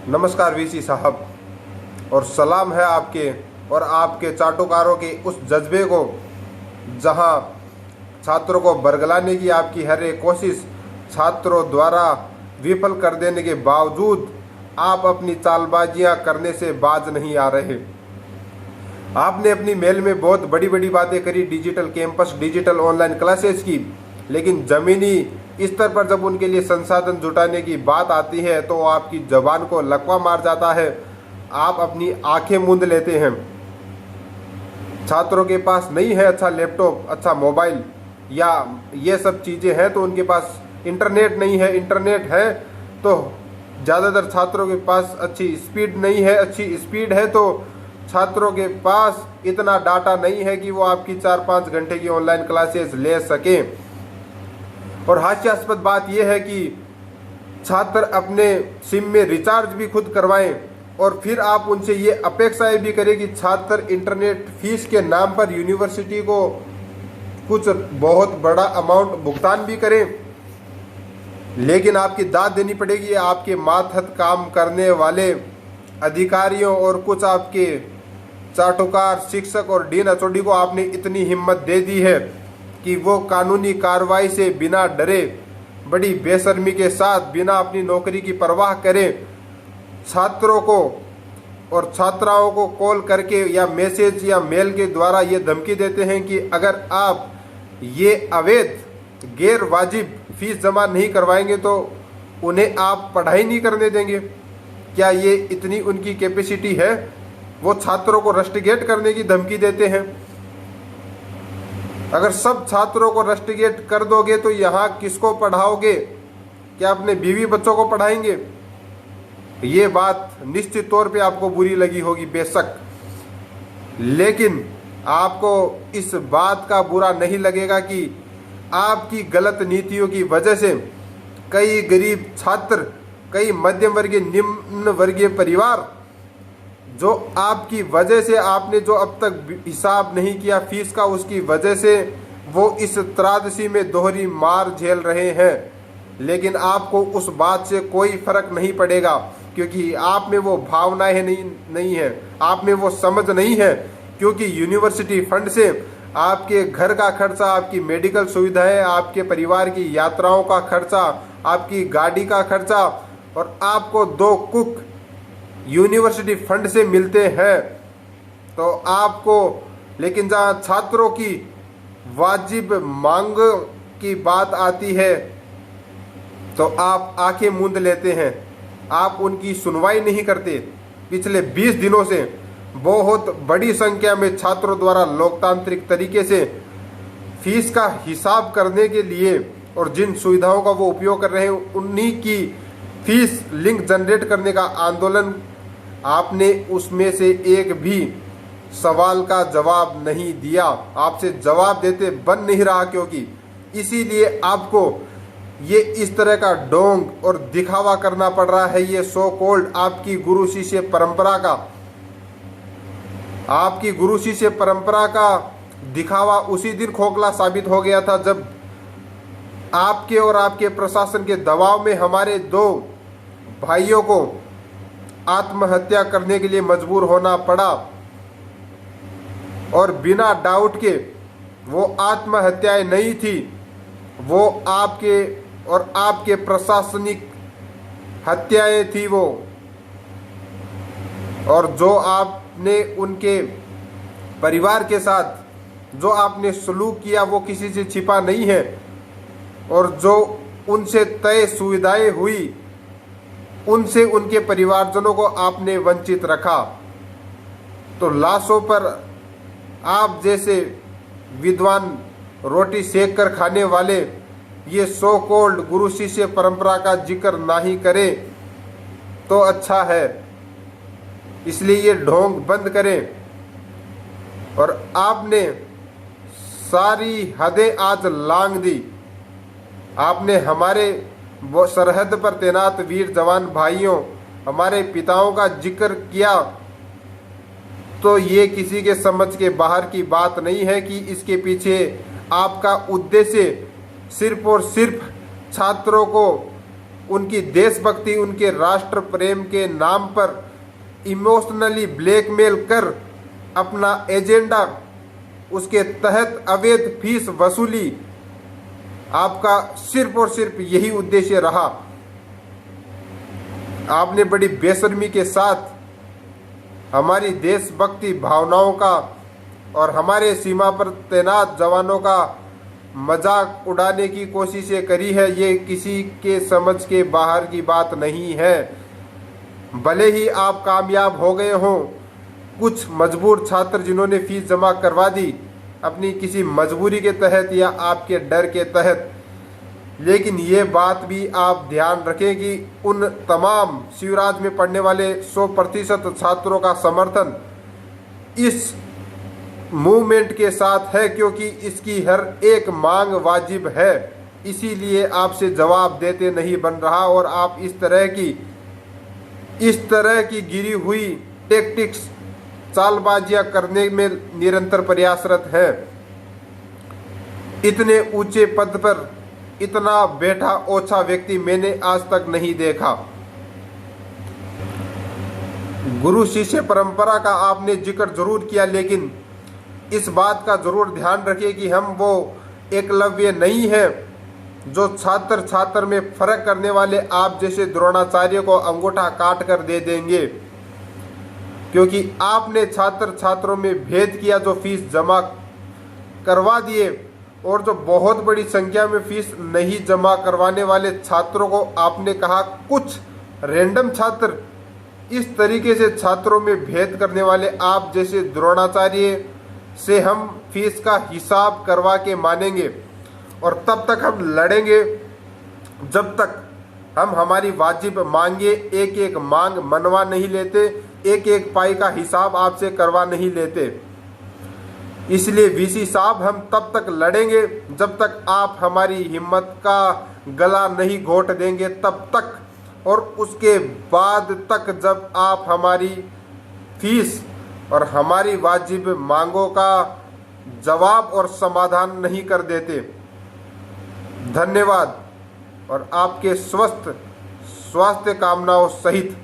नमस्कार वीसी साहब, और सलाम है आपके और आपके चाटुकारों के उस जज्बे को जहां छात्रों को बरगलाने की आपकी हर एक कोशिश छात्रों द्वारा विफल कर देने के बावजूद आप अपनी चालबाजियां करने से बाज नहीं आ रहे। आपने अपनी मेल में बहुत बड़ी बड़ी बातें करी, digital campus, digital online classes की, लेकिन ज़मीनी स्तर पर जब उनके लिए संसाधन जुटाने की बात आती है तो आपकी जबान को लकवा मार जाता है। आप अपनी आंखें मूंद लेते हैं। छात्रों के पास नहीं है अच्छा लैपटॉप, अच्छा मोबाइल या ये सब चीज़ें हैं तो उनके पास इंटरनेट नहीं है। इंटरनेट है तो ज़्यादातर छात्रों के पास अच्छी स्पीड नहीं है। अच्छी स्पीड है तो छात्रों के पास इतना डाटा नहीं है कि वो आपकी 4-5 घंटे की ऑनलाइन क्लासेस ले सकें। और हास्यास्पद बात यह है कि छात्र अपने सिम में रिचार्ज भी खुद करवाएं और फिर आप उनसे ये अपेक्षाएं भी करें कि छात्र इंटरनेट फीस के नाम पर यूनिवर्सिटी को कुछ बहुत बड़ा अमाउंट भुगतान भी करें, लेकिन आपकी दाद देनी पड़ेगी। आपके मातहत काम करने वाले अधिकारियों और कुछ आपके चाटुकार शिक्षक और डीन एचओडी को आपने इतनी हिम्मत दे दी है कि वो कानूनी कार्रवाई से बिना डरे, बड़ी बेशर्मी के साथ, बिना अपनी नौकरी की परवाह करे छात्रों को और छात्राओं को कॉल करके या मैसेज या मेल के द्वारा ये धमकी देते हैं कि अगर आप ये अवैध गैर वाजिब फीस जमा नहीं करवाएंगे तो उन्हें आप पढ़ाई नहीं करने देंगे। क्या ये इतनी उनकी कैपेसिटी है? वो छात्रों को रस्टिगेट करने की धमकी देते हैं। अगर सब छात्रों को रस्टिगेट कर दोगे तो यहाँ किसको पढ़ाओगे? क्या अपने बीवी बच्चों को पढ़ाएंगे? ये बात निश्चित तौर पे आपको बुरी लगी होगी बेशक, लेकिन आपको इस बात का बुरा नहीं लगेगा कि आपकी गलत नीतियों की वजह से कई गरीब छात्र, कई मध्यम वर्गीय, निम्न वर्गीय परिवार जो आपकी वजह से आपने जो अब तक हिसाब नहीं किया फीस का, उसकी वजह से वो इस त्रासदी में दोहरी मार झेल रहे हैं। लेकिन आपको उस बात से कोई फर्क नहीं पड़ेगा क्योंकि आप में वो भावनाएं नहीं है, आप में वो समझ नहीं है। क्योंकि यूनिवर्सिटी फंड से आपके घर का खर्चा, आपकी मेडिकल सुविधाएं, आपके परिवार की यात्राओं का खर्चा, आपकी गाड़ी का खर्चा और आपको 2 कुक यूनिवर्सिटी फंड से मिलते हैं। तो आपको, लेकिन जहाँ छात्रों की वाजिब मांग की बात आती है तो आप आंखें मूंद लेते हैं, आप उनकी सुनवाई नहीं करते। पिछले 20 दिनों से बहुत बड़ी संख्या में छात्रों द्वारा लोकतांत्रिक तरीके से फीस का हिसाब करने के लिए और जिन सुविधाओं का वो उपयोग कर रहे हैं उन्हीं की फीस लिंक जनरेट करने का आंदोलन, आपने उसमें से एक भी सवाल का जवाब नहीं दिया। आपसे जवाब देते बन नहीं रहा क्योंकि इसीलिए आपको ये इस तरह का ढोंग और दिखावा करना पड़ रहा है। ये सो कॉल्ड आपकी गुरु शिष्य परंपरा का, आपकी गुरु शिष्य परंपरा का दिखावा उसी दिन खोखला साबित हो गया था जब आपके और आपके प्रशासन के दबाव में हमारे 2 भाइयों को आत्महत्या करने के लिए मजबूर होना पड़ा। और बिना डाउट के वो आत्महत्याएं नहीं थी, वो आपके और आपके प्रशासनिक हत्याएं थी वो। और जो आपने उनके परिवार के साथ जो आपने सलूक किया वो किसी से छिपा नहीं है। और जो उनसे तय सुविधाएं हुई उनसे उनके परिवारजनों को आपने वंचित रखा। तो लाशों पर आप जैसे विद्वान रोटी सेक कर खाने वाले ये सो कॉल्ड गुरु शिष्य परंपरा का जिक्र ना ही करें तो अच्छा है। इसलिए ये ढोंग बंद करें। और आपने सारी हदें आज लांघ दी। आपने हमारे वो सरहद पर तैनात वीर जवान भाइयों, हमारे पिताओं का जिक्र किया तो ये किसी के समझ के बाहर की बात नहीं है कि इसके पीछे आपका उद्देश्य सिर्फ और सिर्फ छात्रों को उनकी देशभक्ति, उनके राष्ट्र प्रेम के नाम पर इमोशनली ब्लैकमेल कर अपना एजेंडा, उसके तहत अवैध फीस वसूली, आपका सिर्फ और सिर्फ यही उद्देश्य रहा। आपने बड़ी बेशर्मी के साथ हमारी देशभक्ति भावनाओं का और हमारे सीमा पर तैनात जवानों का मजाक उड़ाने की कोशिशें करी है। ये किसी के समझ के बाहर की बात नहीं है। भले ही आप कामयाब हो गए हों, कुछ मजबूर छात्र जिन्होंने फीस जमा करवा दी अपनी किसी मजबूरी के तहत या आपके डर के तहत, लेकिन ये बात भी आप ध्यान रखें कि उन तमाम शिवराज में पढ़ने वाले 100% छात्रों का समर्थन इस मूवमेंट के साथ है, क्योंकि इसकी हर एक मांग वाजिब है। इसीलिए आपसे जवाब देते नहीं बन रहा और आप इस तरह की गिरी हुई टैक्टिक्स, चालबाजियां करने में निरंतर प्रयासरत हैं। इतने ऊंचे पद पर इतना बैठा ओछा व्यक्ति मैंने आज तक नहीं देखा। गुरु शिष्य परंपरा का आपने जिक्र जरूर किया, लेकिन इस बात का जरूर ध्यान रखिए कि हम वो एकलव्य नहीं है जो छात्र छात्र में फर्क करने वाले आप जैसे द्रोणाचार्य को अंगूठा काट कर दे देंगे, क्योंकि आपने छात्र छात्रों में भेद किया, जो फीस जमा करवा दिए और जो बहुत बड़ी संख्या में फीस नहीं जमा करवाने वाले छात्रों को आपने कहा कुछ रैंडम छात्र। इस तरीके से छात्रों में भेद करने वाले आप जैसे द्रोणाचार्य से हम फीस का हिसाब करवा के मानेंगे, और तब तक हम लड़ेंगे जब तक हम हमारी वाजिब मांगे एक एक मांग मनवा नहीं लेते, एक एक पाई का हिसाब आपसे करवा नहीं लेते। इसलिए वीसी साहब, हम तब तक लड़ेंगे जब तक आप हमारी हिम्मत का गला नहीं घोट देंगे, तब तक, और उसके बाद तक जब आप हमारी फीस और हमारी वाजिब मांगों का जवाब और समाधान नहीं कर देते। धन्यवाद और आपके स्वस्थ स्वास्थ्य कामनाओं सहित